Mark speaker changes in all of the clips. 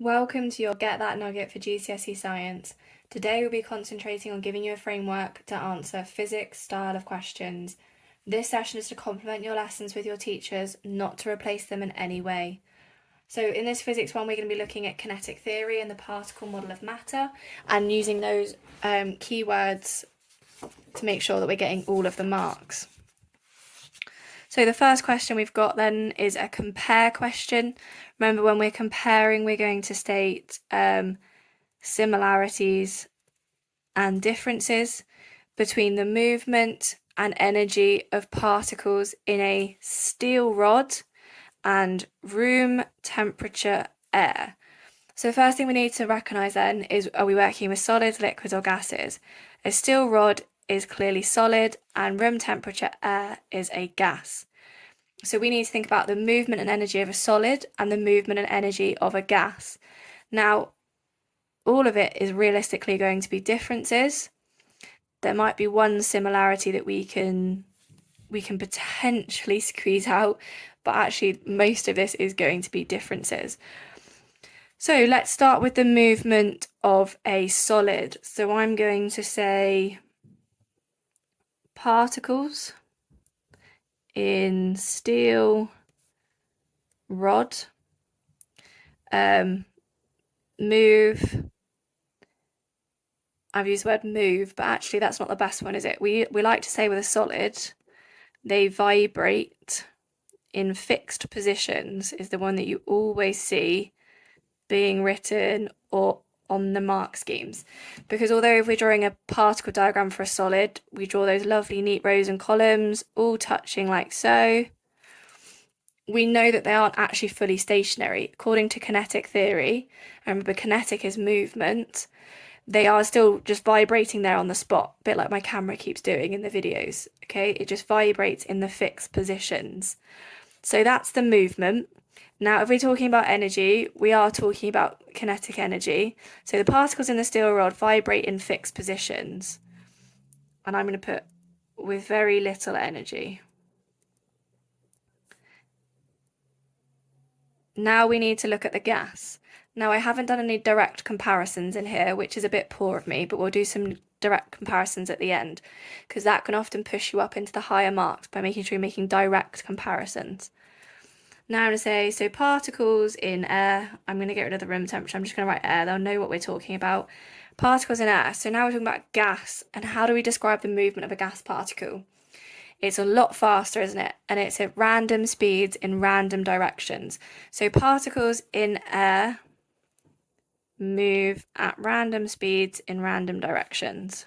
Speaker 1: Welcome to your Get That Nugget for GCSE Science. Today we'll be concentrating on giving you a framework to answer physics style of questions. This session is to complement your lessons with your teachers, not to replace them in any way. So in this physics one, we're going to be looking at kinetic theory and the particle model of matter and using those keywords to make sure that we're getting all of the marks. So the first question we've got then is a compare question. Remember, when we're comparing, we're going to state similarities and differences between the movement and energy of particles in a steel rod and room temperature air. So the first thing we need to recognise then is, are we working with solids, liquids or gases? A steel rod is clearly solid and room temperature air is a gas. So we need to think about the movement and energy of a solid and the movement and energy of a gas. Now, all of it is realistically going to be differences. There might be one similarity that we can potentially squeeze out, but actually most of this is going to be differences. So let's start with the movement of a solid. So I'm going to say particles in steel rod move. I've used the word move, but actually that's not the best one, is it? We like to say with a solid, they vibrate in fixed positions is the one that you always see being written or on the mark schemes. Because although if we're drawing a particle diagram for a solid, we draw those lovely neat rows and columns all touching like so, we know that they aren't actually fully stationary. According to kinetic theory, and remember kinetic is movement, they are still just vibrating there on the spot, a bit like my camera keeps doing in the videos, okay? It just vibrates in the fixed positions. So that's the movement. Now, if we're talking about energy, we are talking about kinetic energy. So the particles in the steel rod vibrate in fixed positions. And I'm going to put with very little energy. Now we need to look at the gas. Now I haven't done any direct comparisons in here, which is a bit poor of me, but we'll do some direct comparisons at the end, because that can often push you up into the higher marks by making sure you're making direct comparisons. Now I'm going to say, so particles in air, I'm going to get rid of the room temperature, I'm just going to write air, they'll know what we're talking about. Particles in air, so now we're talking about gas, and how do we describe the movement of a gas particle? It's a lot faster, isn't it? And it's at random speeds in random directions. So particles in air move at random speeds in random directions.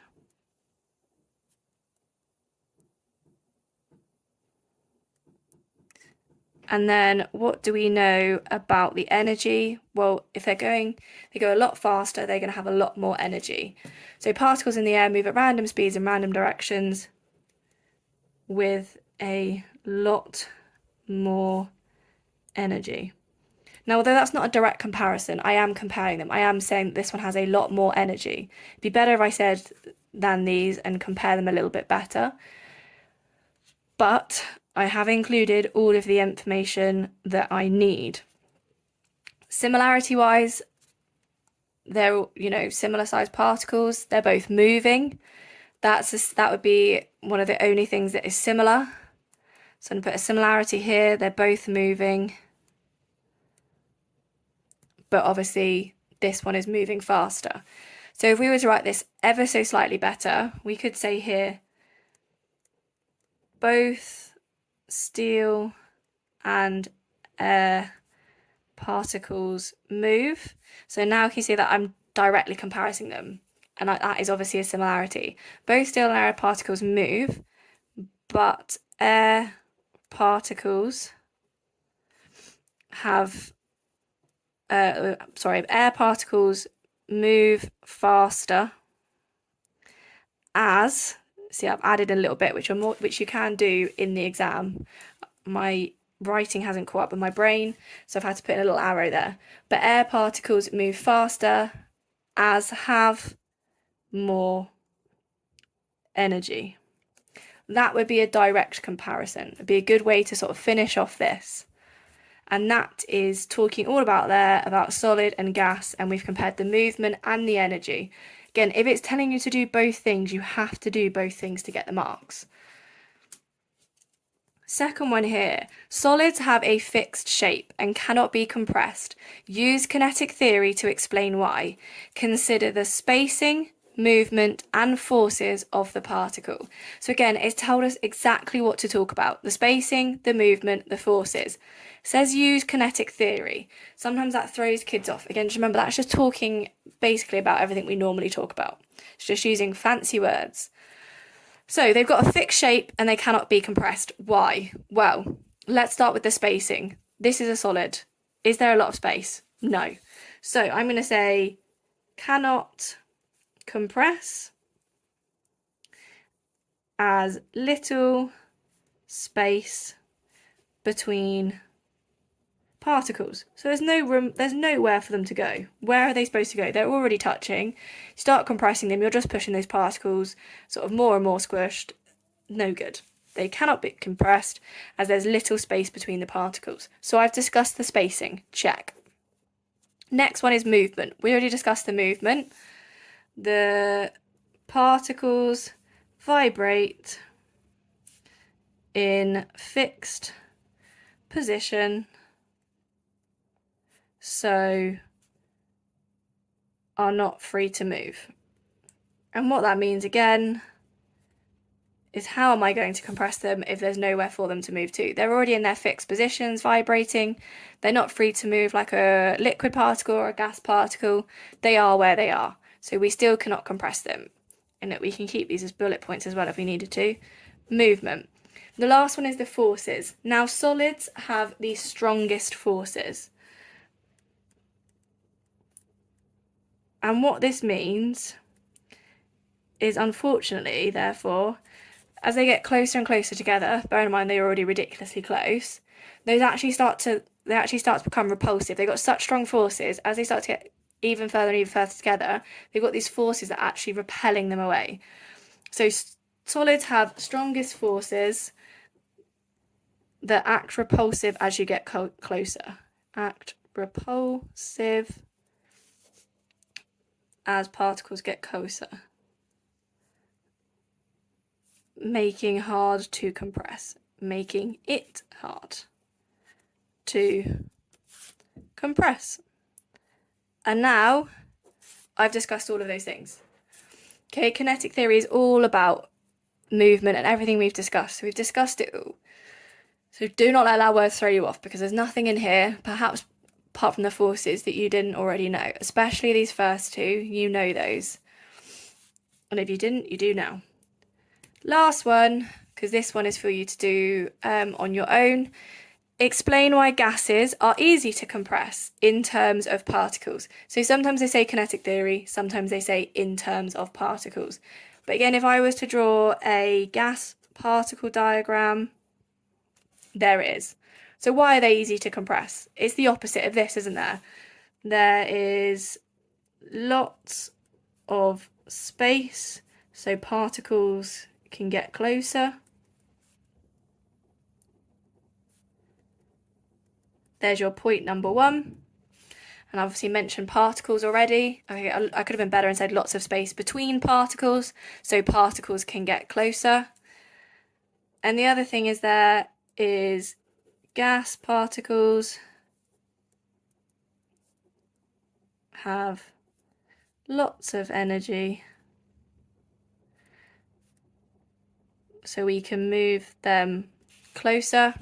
Speaker 1: And then what do we know about the energy? Well, if they go a lot faster, they're going to have a lot more energy. So particles in the air move at random speeds in random directions with a lot more energy. Now, although that's not a direct comparison, I am comparing them. I am saying this one has a lot more energy. It'd be better if I said than these and compare them a little bit better. But I have included all of the information that I need. Similarity-wise, they're, similar sized particles. They're both moving. That would be one of the only things that is similar. So I'm going to put a similarity here. They're both moving. But obviously this one is moving faster. So if we were to write this ever so slightly better, we could say here, both steel and air particles move. So now you can see that I'm directly comparing them. And that is obviously a similarity. Both steel and air particles move, but air particles have, air particles move faster as, see I've added a little bit, which you can do in the exam. My writing hasn't caught up with my brain, so I've had to put in a little arrow there. But air particles move faster as have more energy. That would be a direct comparison. It'd be a good way to sort of finish off this. And that is talking all about solid and gas, and we've compared the movement and the energy. Again, if it's telling you to do both things, you have to do both things to get the marks. Second one here, solids have a fixed shape and cannot be compressed. Use kinetic theory to explain why. Consider the spacing, movement and forces of the particle. So again, it's told us exactly what to talk about. The spacing, the movement, the forces. It says use kinetic theory. Sometimes that throws kids off. Again, just remember that's just talking basically about everything we normally talk about. It's just using fancy words. So they've got a fixed shape and they cannot be compressed. Why? Well, let's start with the spacing. This is a solid. Is there a lot of space? No. So I'm going to say cannot compress as little space between particles. So there's no room, there's nowhere for them to go. Where are they supposed to go? They're already touching. Start compressing them, you're just pushing those particles sort of more and more squished. No good. They cannot be compressed as there's little space between the particles. So I've discussed the spacing. Check. Next one is movement. We already discussed the movement. The particles vibrate in fixed position, so are not free to move. And what that means again is how am I going to compress them if there's nowhere for them to move to? They're already in their fixed positions, vibrating. They're not free to move like a liquid particle or a gas particle. They are where they are. So we still cannot compress them. And that we can keep these as bullet points as well if we needed to. Movement. The last one is the forces. Now solids have the strongest forces. And what this means is, unfortunately, therefore, as they get closer and closer together, bear in mind they're already ridiculously close, they actually start to become repulsive. They've got such strong forces, as they start to get even further together, they've got these forces that are actually repelling them away. So solids have strongest forces that act repulsive as you get closer. Act repulsive as particles get closer, making hard to compress, making it hard to compress. And now I've discussed all of those things. Okay, kinetic theory is all about movement and everything we've discussed. So we've discussed it all. So do not let that word throw you off, because there's nothing in here, perhaps apart from the forces, that you didn't already know. Especially these first two, you know those. And if you didn't, you do now. Last one, because this one is for you to do on your own. Explain why gases are easy to compress in terms of particles. So sometimes they say kinetic theory, sometimes they say in terms of particles. But again, if I was to draw a gas particle diagram, there it is. So why are they easy to compress? It's the opposite of this, isn't there? There is lots of space, so particles can get closer. There's your point number one. And I obviously mentioned particles already. Okay, I could have been better and said lots of space between particles, so particles can get closer. And the other thing is there is gas particles have lots of energy, so we can move them closer.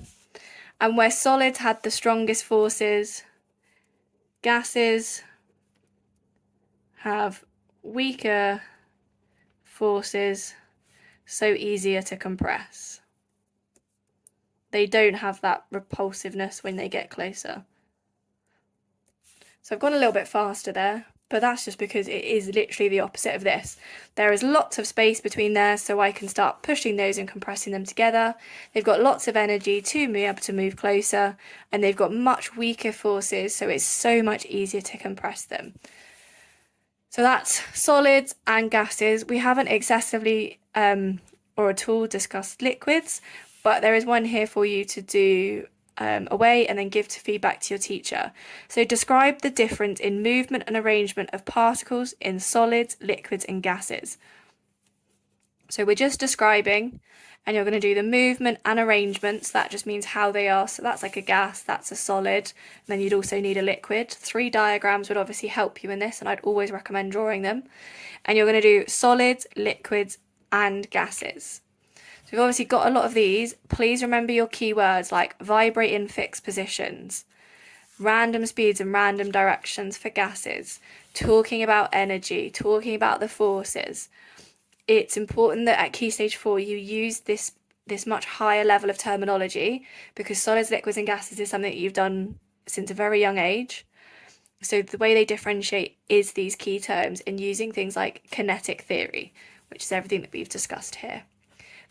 Speaker 1: And where solids had the strongest forces, gases have weaker forces, so easier to compress. They don't have that repulsiveness when they get closer. So I've gone a little bit faster there, but that's just because it is literally the opposite of this. There is lots of space between there, so I can start pushing those and compressing them together. They've got lots of energy to be able to move closer, and they've got much weaker forces, so it's so much easier to compress them. So that's solids and gases. We haven't excessively or at all discussed liquids, but there is one here for you to do away and then give feedback to your teacher. So describe the difference in movement and arrangement of particles in solids, liquids and gases. So we're just describing, and you're going to do the movement and arrangements. That just means how they are. So that's like a gas, that's a solid. And then you'd also need a liquid. 3 diagrams would obviously help you in this, and I'd always recommend drawing them. And you're going to do solids, liquids and gases. So we've obviously got a lot of these. Please remember your keywords like vibrate in fixed positions, random speeds and random directions for gases, talking about energy, talking about the forces. It's important that at Key Stage 4 you use this much higher level of terminology, because solids, liquids and gases is something that you've done since a very young age. So the way they differentiate is these key terms and using things like kinetic theory, which is everything that we've discussed here.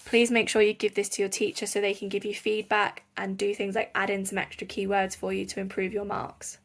Speaker 1: Please make sure you give this to your teacher so they can give you feedback and do things like add in some extra keywords for you to improve your marks.